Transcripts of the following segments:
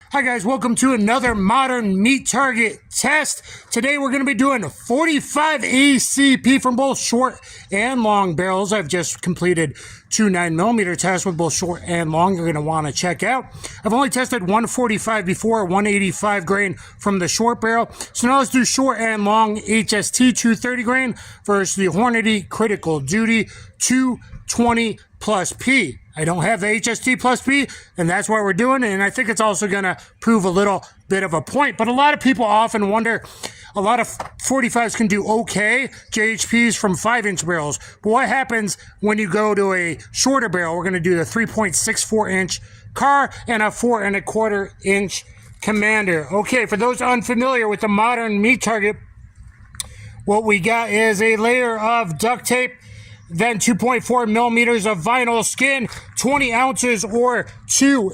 Hi guys, welcome to another modern meat target test. Today we're going to be doing 45 ACP from both short and long barrels. I've just completed two 9mm tests with both short and long you're going to want to check out. I've only tested 145 before, 185 grain from the short barrel. So now let's do short and long HST 230 grain versus the Hornady Critical Duty 220 plus P. I don't have the HST plus P, and that's what we're doing, and I think it's also going to prove a little bit of a point. But a lot of people often wonder, a lot of 45s can do okay, JHPs from 5-inch barrels, but what happens when you go to a shorter barrel? We're going to do the 3.64-inch car and a 4.25-inch Commander. Okay, for those unfamiliar with the modern meat target, what we got is a layer of duct tape, then 2.4 millimeters of vinyl skin, 20 ounces or 2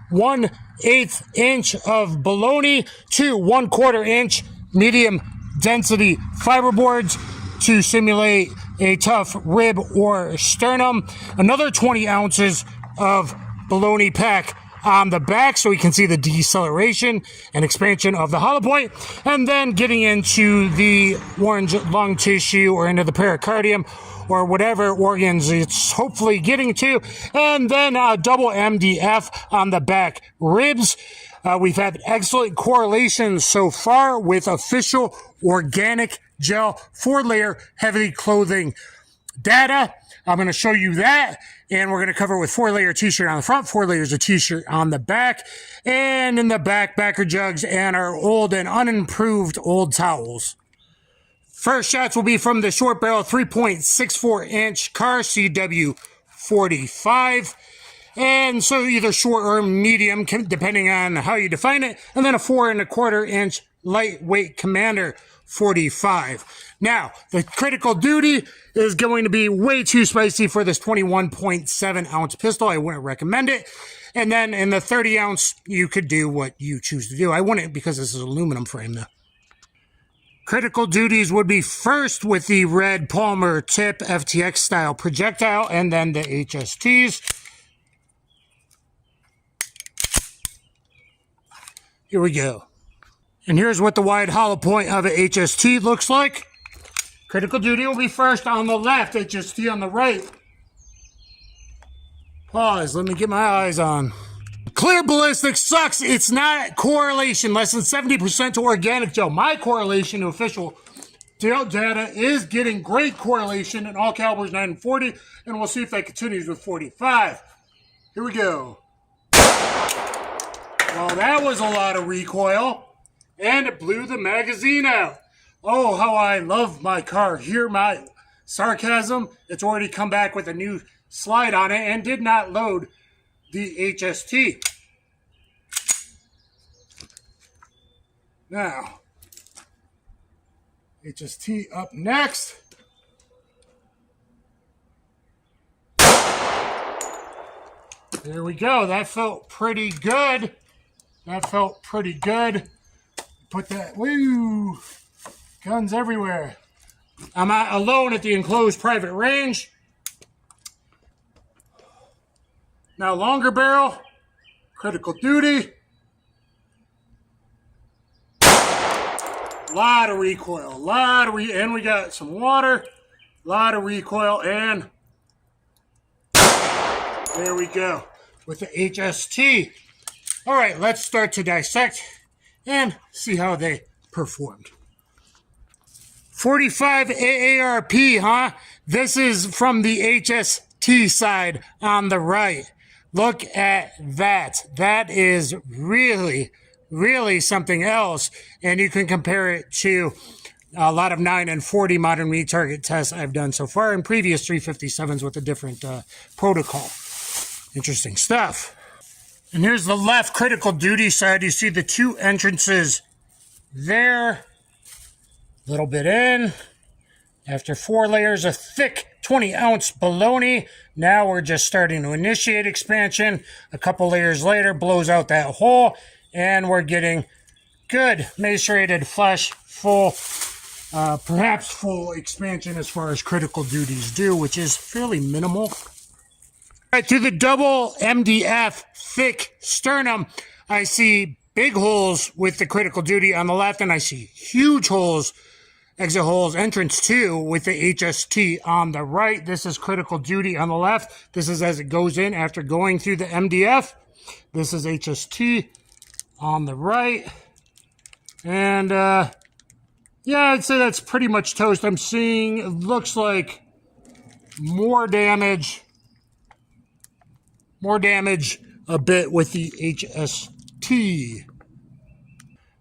1/8 inch of bologna, 2 1/4 inch medium density fiberboards to simulate a tough rib or sternum, another 20 ounces of bologna pack on the back so we can see the deceleration and expansion of the hollow point, and then getting into the orange lung tissue or into the pericardium or whatever organs it's hopefully getting to, and then double MDF on the back ribs. We've had excellent correlation so far with official organic gel 4-layer heavy clothing data. I'm going to show you that, and we're going to cover with 4-layer t-shirt on the front, 4 layers of t-shirt on the back, and in the back, backer jugs and our old and unimproved old towels. First shots will be from the short barrel 3.64-inch car CW45. And so either short or medium, depending on how you define it. And then a 4 1/4-inch lightweight Commander 45. Now, the Critical Duty is going to be way too spicy for this 21.7-ounce pistol. I wouldn't recommend it. And then in the 30-ounce, you could do what you choose to do. I wouldn't because this is aluminum frame though. Critical Duties would be first with the red Palmer tip FTX style projectile, and then the HSTs. Here we go. And here's what the wide hollow point of an HST looks like. Critical Duty will be first on the left, HST on the right. Pause, let me get my eyes on. Clear Ballistic sucks. It's not correlation. Less than 70% to organic gel. My correlation to official gel data is getting great correlation in all calibers 9 and 40, and we'll see if that continues with 45. Here we go. Well, that was a lot of recoil, and it blew the magazine out. Oh, how I love my car. Hear my sarcasm? It's already come back with a new slide on it and did not load the HST. Now, HST up next. There we go. That felt pretty good. That felt pretty good. Put that, woo, guns everywhere. I'm out alone at the enclosed private range. Now longer barrel, Critical Duty. Lot of recoil, and we got some water, lot of recoil, and there we go with the HST. All right, let's start to dissect and see how they performed. 45 AARP, huh? This is from the HST side on the right. Look at that. That is really, really something else. And you can compare it to a lot of 9 and 40 modern meat target tests I've done so far and previous 357s with a different protocol. Interesting stuff. And here's the left Critical Duty side. You see the 2 entrances there. Little bit in. After 4 layers of thick 20-ounce bologna, now we're just starting to initiate expansion. A couple layers later, blows out that hole, and we're getting good macerated flesh, full, perhaps full expansion as far as Critical Duties do, which is fairly minimal. All right, through the double MDF thick sternum, I see big holes with the critical duty on the left, and I see huge holes, exit holes, entrance 2 with the HST on the right. This is critical duty on the left. This is as it goes in after going through the MDF. This is HST on the right. And, yeah, I'd say that's pretty much toast. I'm seeing, it looks like more damage a bit with the HST.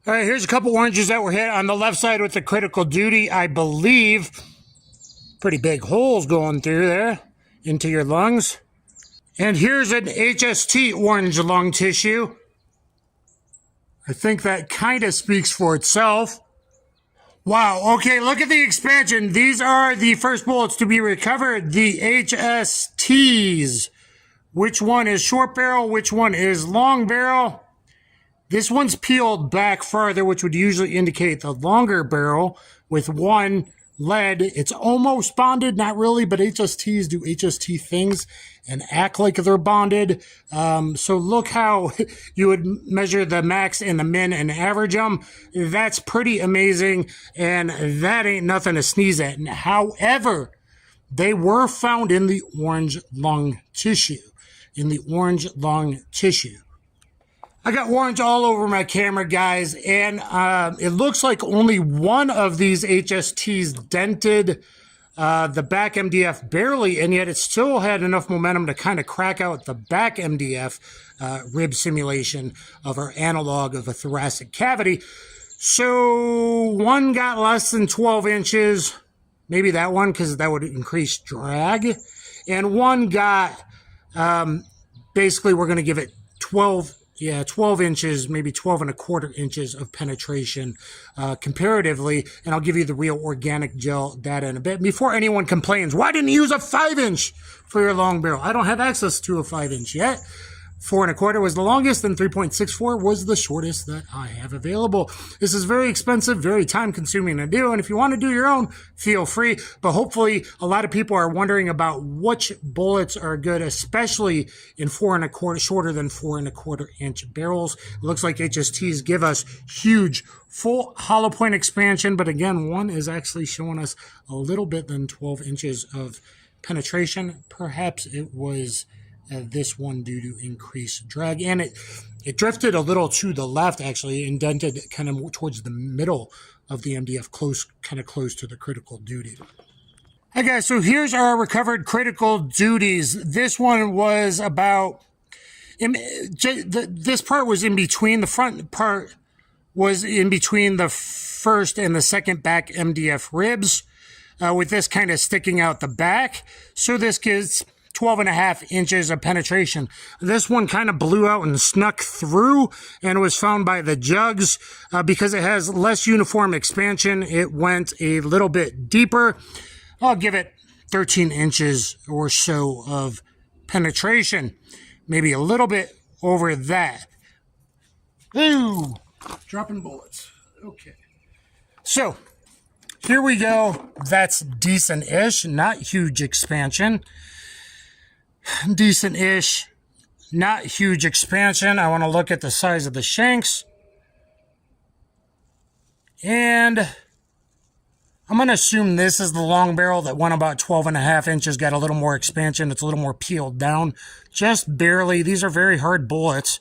All right, here's a couple oranges that were hit on the left side with the critical duty, I believe. Pretty big holes going through there into your lungs. And here's an HST orange lung tissue. I think that kind of speaks for itself. Wow, okay, look at the expansion. These are the first bullets to be recovered, the HSTs. Which one is short barrel? Which one is long barrel? This one's peeled back farther, which would usually indicate the longer barrel with one lead. It's almost bonded, not really, but HSTs do HST things and act like they're bonded. So look how you would measure the max and the min and average them. That's pretty amazing, and that ain't nothing to sneeze at. However, they were found in the orange lung tissue. I got orange all over my camera, guys, and it looks like only one of these HSTs dented the back MDF barely, and yet it still had enough momentum to kind of crack out the back MDF rib simulation of our analog of a thoracic cavity. So one got less than 12 inches, maybe that one, because that would increase drag, and one got, basically we're going to give it 12 inches, maybe 12 and a quarter inches of penetration comparatively. And I'll give you the real organic gel data in a bit. Before anyone complains, why didn't you use a 5-inch for your long barrel? I don't have access to a 5-inch yet. 4 1/4 was the longest, and 3.64 was the shortest that I have available. This is very expensive, very time consuming to do, and if you want to do your own, feel free. But hopefully a lot of people are wondering about which bullets are good, especially in 4 1/4, shorter than 4 1/4 inch barrels. It looks like HSTs give us huge full hollow point expansion, but again, one is actually showing us a little bit than 12 inches of penetration. Perhaps it was this one due to increased drag, and it drifted a little to the left, actually indented kind of more towards the middle of the MDF, kind of close to the critical duty. Hi guys, so here's our recovered critical duties. This one was about, this part was in between, the front part was in between the first and the second back MDF ribs, with this kind of sticking out the back. So this gives 12.5 inches of penetration. This one kind of blew out and snuck through and was found by the jugs because it has less uniform expansion. It went a little bit deeper. I'll give it 13 inches or so of penetration, maybe a little bit over that. Ooh, dropping bullets. Okay. So here we go. That's decent-ish, not huge expansion. Decent-ish, not huge expansion. I want to look at the size of the shanks. And I'm going to assume this is the long barrel that went about 12.5 inches, got a little more expansion. It's a little more peeled down, just barely. These are very hard bullets.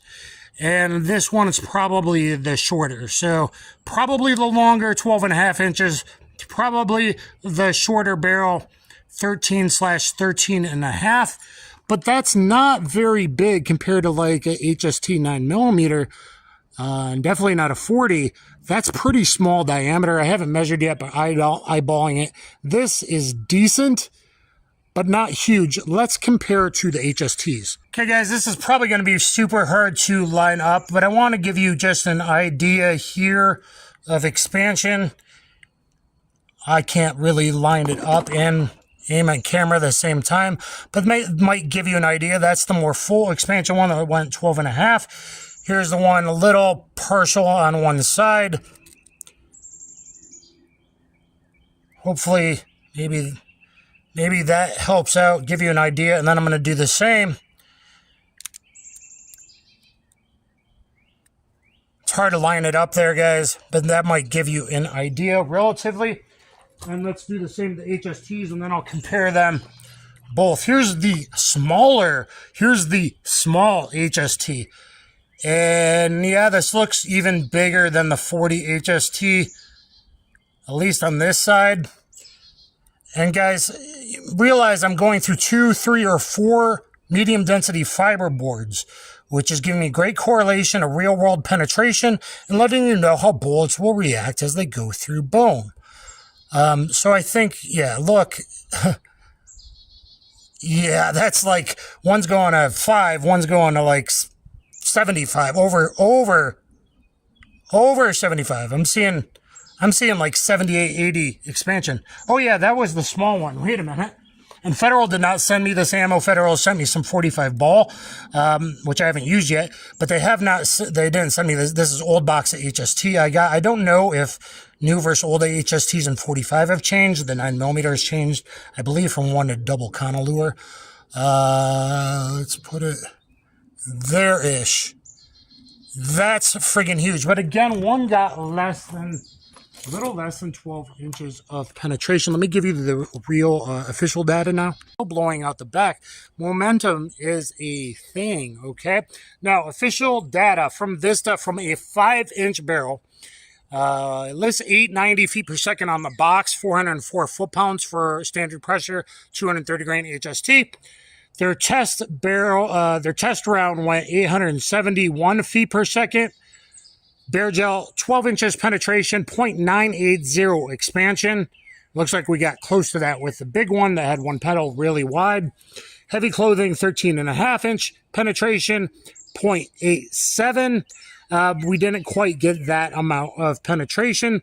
And this one is probably the shorter. So probably the longer, 12.5 inches, probably the shorter barrel, 13/13.5. But that's not very big compared to like a HST 9mm, and definitely not a 40. That's pretty small diameter. I haven't measured yet, but eyeballing it. This is decent, but not huge. Let's compare it to the HSTs. Okay, guys, this is probably going to be super hard to line up, but I want to give you just an idea here of expansion. I can't really line it up and aim at camera at the same time, but might give you an idea. That's the more full expansion one that went 12.5. Here's the one a little partial on one side. Hopefully, maybe that helps out, give you an idea, and then I'm going to do the same. hard to line it up there, guys, but that might give you an idea relatively. And let's do the same to HSTs, and then I'll compare them both. Here's the small HST. And yeah, this looks even bigger than the 40 HST, at least on this side. And guys, realize I'm going through 2, 3, or 4 medium density fiber boards, which is giving me great correlation of real world penetration and letting you know how bullets will react as they go through bone. So I think, yeah, look, yeah, that's like one's going to 5, one's going to like 75, over 75. I'm seeing like 78, 80 expansion. Oh yeah, that was the small one. Wait a minute. And Federal did not send me this ammo. Federal sent me some 45 ball, which I haven't used yet. But they didn't send me this. This is old box of HST I got. I don't know if new versus old HSTs in 45 have changed. The 9mm has changed, I believe, from 1 to double Conalure. Let's put it there-ish. That's friggin' huge. But again, one got a little less than 12 inches of penetration. Let me give you the real official data now. Blowing out the back. Momentum is a thing, okay? Now, official data from this stuff, from a 5-inch barrel, it lists 890 feet per second on the box, 404 foot-pounds for standard pressure, 230 grain HST. Their test round went 871 feet per second. Bear gel, 12 inches penetration, 0.980 expansion. Looks like we got close to that with the big one that had one pedal really wide. Heavy clothing, 13.5 inch penetration, 0.87. We didn't quite get that amount of penetration.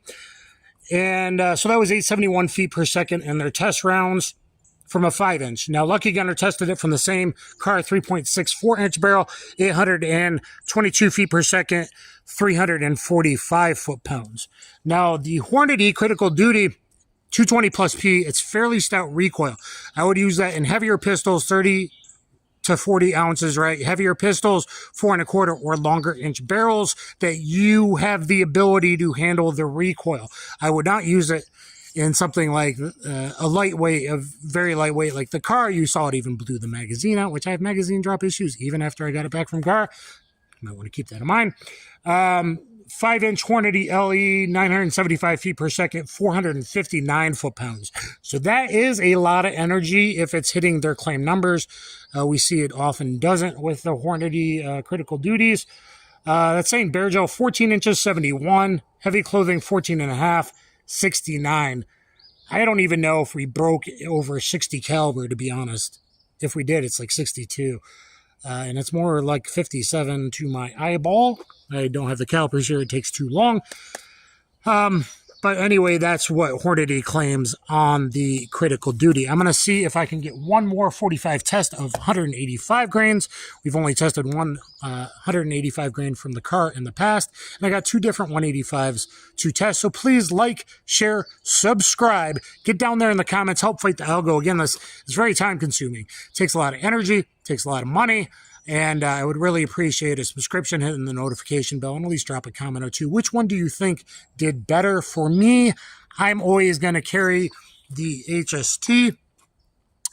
And so that was 871 feet per second in their test rounds from a 5-inch. Now, Lucky Gunner tested it from the same car, 3.64-inch barrel, 822 feet per second, 345 foot-pounds. Now, the Hornady Critical Duty 220 plus P, it's fairly stout recoil. I would use that in heavier pistols, 30 to 40 ounces, right? Heavier pistols, 4 1/4 or longer inch barrels that you have the ability to handle the recoil. I would not use it in something like a lightweight, a very lightweight, like the car. You saw it even blew the magazine out, which I have magazine drop issues even after I got it back from car. You might want to keep that in mind. 5-inch Hornady LE, 975 feet per second, 459 foot-pounds. So that is a lot of energy if it's hitting their claim numbers. We see it often doesn't with the Hornady critical duties. That's saying bear gel 14 inches, 71. Heavy clothing 14.5, 69. I don't even know if we broke over 60 caliber, to be honest. If we did, it's like 62. And it's more like 57 to my eyeball. I don't have the calipers here. It takes too long. But anyway, that's what Hornady claims on the critical duty. I'm going to see if I can get one more 45 test of 185 grains. We've only tested one 185 grain from the car in the past. And I got 2 different 185s to test. So please like, share, subscribe. Get down there in the comments. Help fight the algo. Again, this is very time consuming. It takes a lot of energy. Takes a lot of money. And I would really appreciate a subscription, hitting the notification bell, and at least drop a comment or two. Which one do you think did better? For me, I'm always going to carry the HST.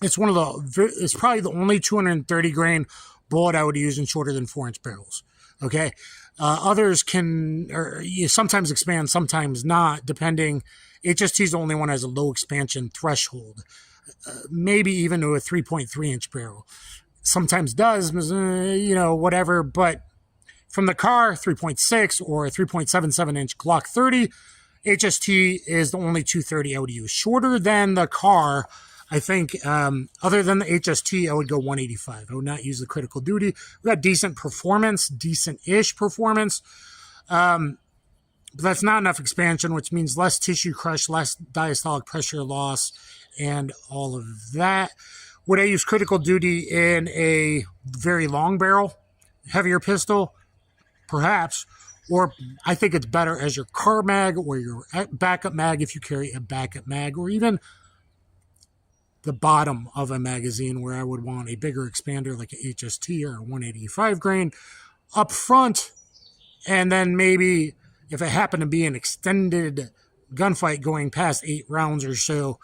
It's probably the only 230 grain bullet I would use in shorter than 4-inch barrels. Okay. Others can, or you sometimes expand, sometimes not, depending. HST is the only one that has a low expansion threshold. Maybe even to a 3.3-inch barrel. Sometimes does, whatever, but from the car, 3.6 or 3.77-inch Glock 30, HST is the only 230 I would use. Shorter than the car, I think, other than the HST, I would go 185. I would not use the critical duty. We got decent performance, decent-ish performance, but that's not enough expansion, which means less tissue crush, less diastolic pressure loss, and all of that. Would I use critical duty in a very long barrel, heavier pistol? Perhaps. Or I think it's better as your car mag or your backup mag if you carry a backup mag, or even the bottom of a magazine where I would want a bigger expander like a HST or a 185 grain. Up front, And then maybe if it happened to be an extended gunfight going past 8 rounds or so,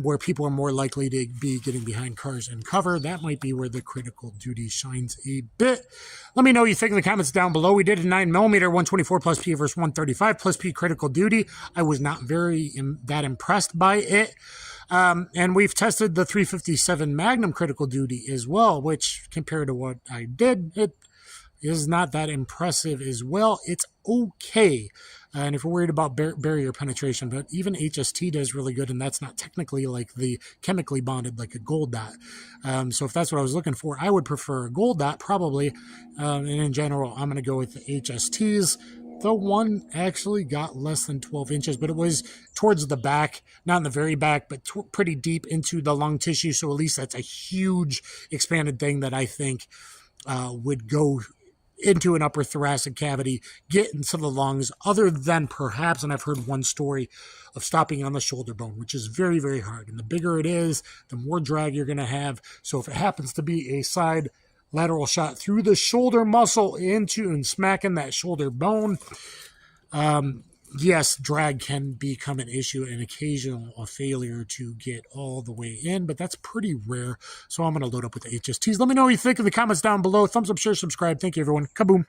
where people are more likely to be getting behind cars and cover, that might be where the critical duty shines a bit. Let me know what you think in the comments down below. We did a 9mm 124 plus P versus 135 plus P critical duty. I was not that impressed by it. And we've tested the 357 Magnum critical duty as well, which compared to what I did, it is not that impressive as well. It's okay. And if we're worried about barrier penetration, but even HST does really good, and that's not technically like the chemically bonded like a gold dot. So if that's what I was looking for, I would prefer a gold dot probably. And in general, I'm going to go with the HSTs. The one actually got less than 12 inches, but it was towards the back, not in the very back, but pretty deep into the lung tissue. So at least that's a huge expanded thing that I think would go into an upper thoracic cavity, get into the lungs, other than perhaps, and I've heard one story of stopping on the shoulder bone, which is very, very hard. And the bigger it is, the more drag you're going to have. So if it happens to be a side lateral shot through the shoulder muscle into and smacking that shoulder bone, yes, drag can become an issue and occasional a failure to get all the way in, but that's pretty rare. So I'm going to load up with the HSTs. Let me know what you think in the comments down below. Thumbs up, share, subscribe. Thank you, everyone. Kaboom.